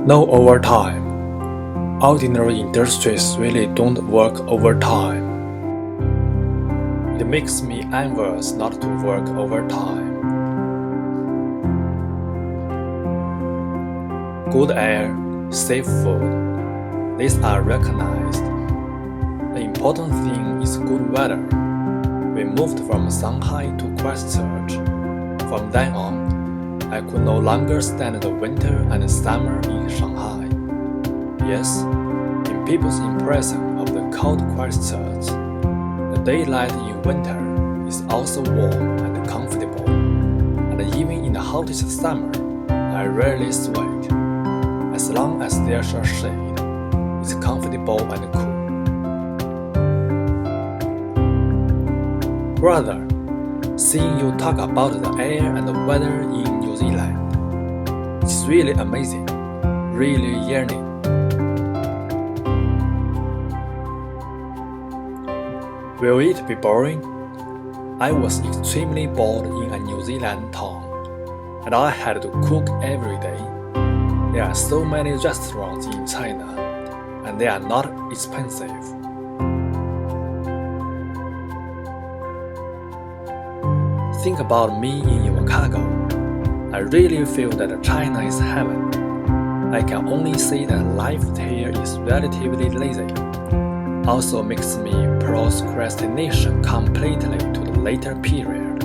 No overtime. Ordinary industries really don't work overtime. It makes me envious not to work overtime. Good air, safe food, these are recognized. The important thing is good weather. We moved from Shanghai to Christchurch. From then on, I could no longer stand the winter and summer in Shanghai. Yes, in people's impression of the cold Christchurch, the daylight in winter is also warm and comfortable, and even in the hottest summer, I rarely sweat. As long as there's a shade, it's comfortable and cool. Brother, seeing you talk about the air and the weather in New Zealand, it's really amazing, really yearning. Will it be boring? I was extremely bored in a New Zealand town, and I had to cook every day. There are so many restaurants in China, and they are not expensive. Think about me in Invercargill. I really feel that China is heaven. I can only say that life here is relatively lazy. Also makes me procrastination completely to the later period.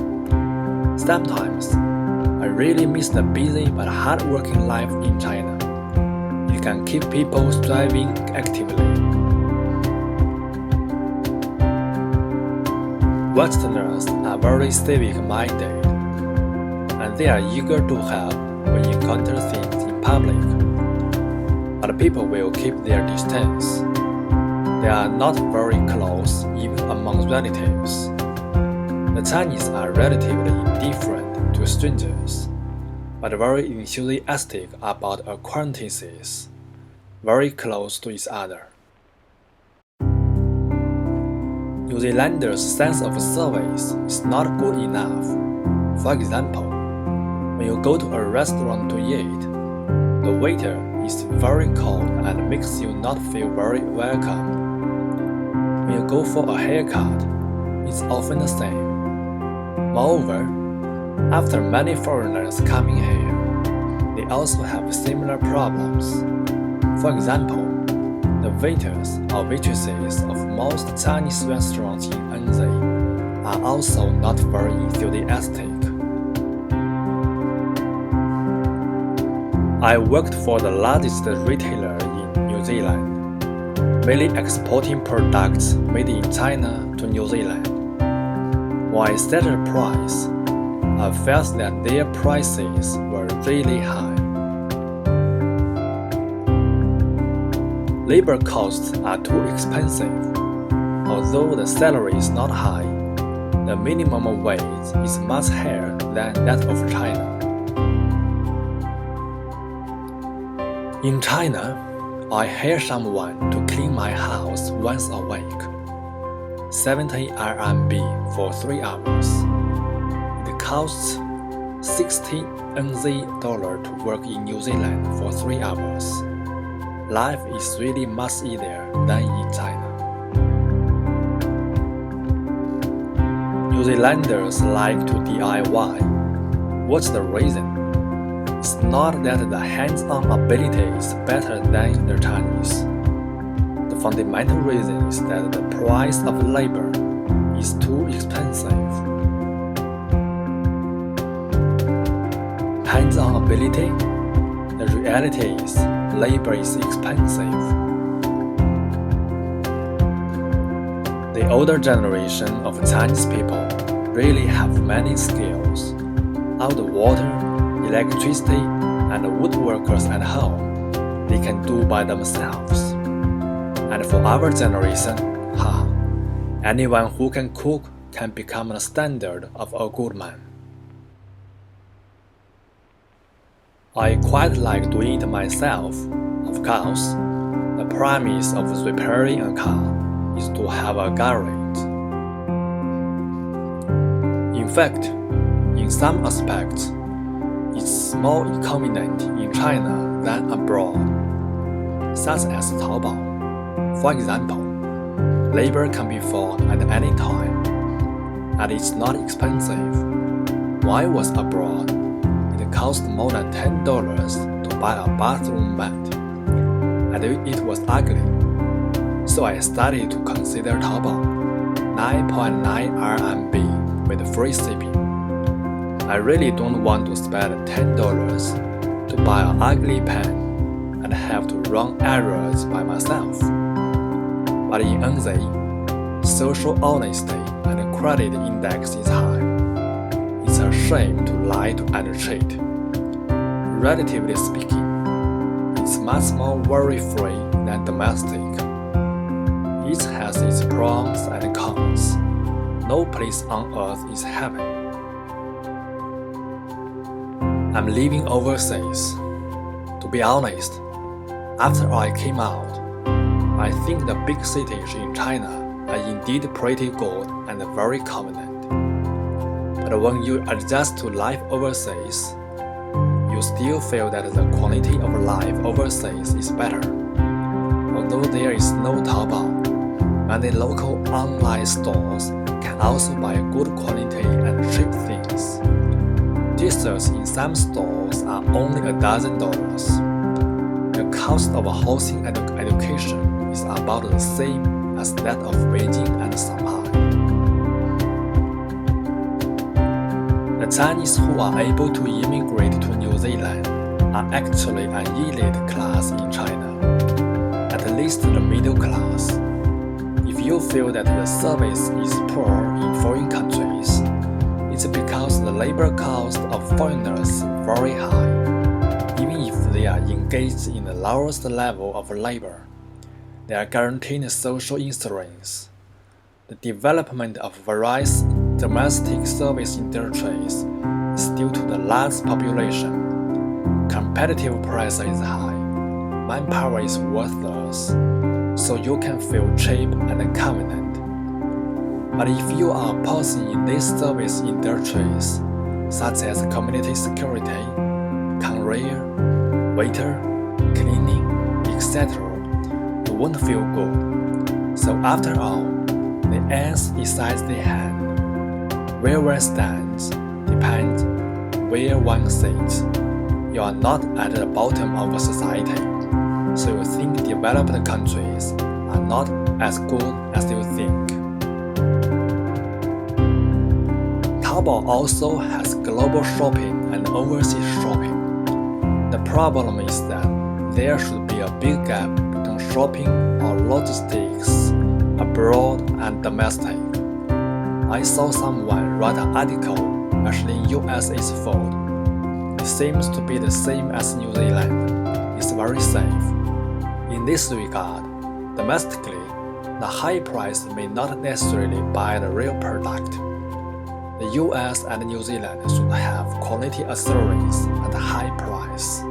Sometimes, I really miss the busy but hard-working life in China. It can keep people striving actively. Westerners are very civic-minded, and they are eager to help when you encounter things in public. But people will keep their distance. They are not very close even among relatives. The Chinese are relatively indifferent to strangers, but very enthusiastic about acquaintances, very close to each other. New Zealanders' sense of service is not good enough. For example, when you go to a restaurant to eat, the waiter is very cold and makes you not feel very welcome. When you go for a haircut, it's often the same. Moreover, after many foreigners coming here, they also have similar problems. For example, the waiters or waitresses of most Chinese restaurants in NZ are also not very enthusiastic. I worked for the largest retailer in New Zealand, mainly exporting products made in China to New Zealand. When I set a price, I felt that their prices were really high. Labor costs are too expensive. Although the salary is not high, the minimum wage is much higher than that of China. In China, I hire someone to clean my house once a week. 70 RMB for 3 hours. It costs 60 NZ dollar to work in New Zealand for 3 hours. Life is really much easier than in China. New Zealanders like to DIY. What's the reason? It's not that the hands-on ability is better than the Chinese. The fundamental reason is that the price of labor is too expensive. Hands-on ability? The reality is labor is expensive. The older generation of Chinese people really have many skills. All the water, electricity, and woodworkers at home, they can do by themselves. And for our generation, anyone who can cook can become the standard of a good man. I quite like doing it myself. Of course, the premise of repairing a car is to have a garage. In fact, in some aspects, is more convenient in China than abroad, such as Taobao. For example, labor can be found at any time, and it's not expensive. When I was abroad, it cost more than $10 to buy a bathroom mat, and it was ugly. So I started to consider Taobao, 9.9 RMB with free shipping. I really don't want to spend $10 to buy an ugly pen and have to run errands by myself. But in NZ, social honesty and credit index is high. It's a shame to lie and cheat. Relatively speaking, it's much more worry-free than domestic. Each has its pros and cons. No place on earth is heaven. I'm living overseas. To be honest, after I came out, I think the big cities in China are indeed pretty good and very convenient. But when you adjust to life overseas, you still feel that the quality of life overseas is better. Although there is no Taobao, many local online stores can also buy good quality and cheap things. T-shirts in some stores are only $12. The cost of housing and education is about the same as that of Beijing and Shanghai. The Chinese who are able to immigrate to New Zealand are actually an elite class in China, at least the middle class. If you feel that the service is poor in foreign countries, it's because the labor cost of foreigners is very high, even if they are engaged in the lowest level of labor. They are guaranteed social insurance. The development of various domestic service industries is due to the large population. Competitive price is high, manpower is worthless, so you can feel cheap and convenient. But if you are a person in these service industries, such as community security, courier, waiter, cleaning, etc., you won't feel good. So after all, the ends inside the hand. Where one stands depends where one sits. You are not at the bottom of society, so you think developed countries are not as good as you think. Taobao also has global shopping and overseas shopping. The problem is that there should be a big gap between shopping or logistics abroad and domestic. I saw someone write an article mentioning US is fault. It seems to be the same as New Zealand. It's very safe. In this regard, domestically, the high price may not necessarily buy the real product. The US and New Zealand should have quality assurance at a high price.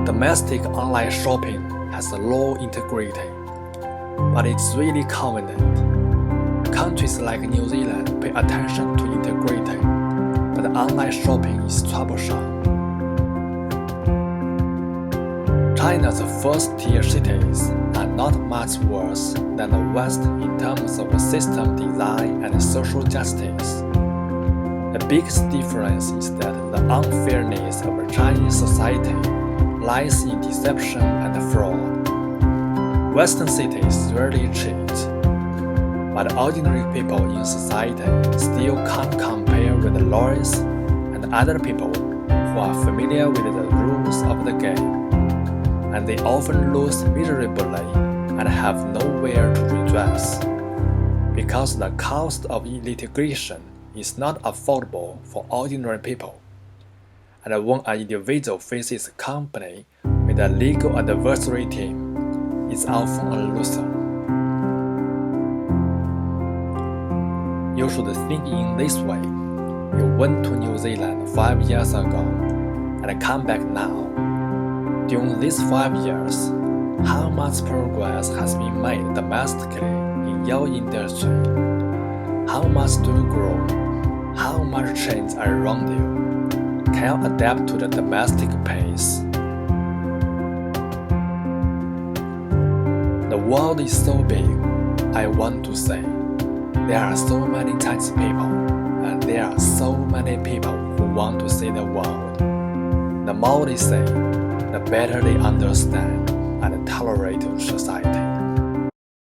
Domestic online shopping has a low integrity, but it's really convenient. Countries like New Zealand pay attention to integrity, but online shopping is troublesome. China's first-tier cities are not much worse than the West in terms of system design and social justice. The biggest difference is that the unfairness of Chinese society lies in deception and fraud. Western cities rarely cheat, but ordinary people in society still can't compare with the lawyers and other people who are familiar with the rules of the game, and they often lose miserably and have nowhere to redress, because the cost of litigation is not affordable for ordinary people. And when an individual faces a company with a legal adversary team, it's often a loser. You should think in this way. You went to New Zealand 5 years ago and come back now. During these 5 years, how much progress has been made domestically in your industry? How much do you grow? How much change are around you? Can you adapt to the domestic pace? The world is so big, I want to say. There are so many Chinese people, and there are so many people who want to see the world. The more they say, the better they understand and tolerate society.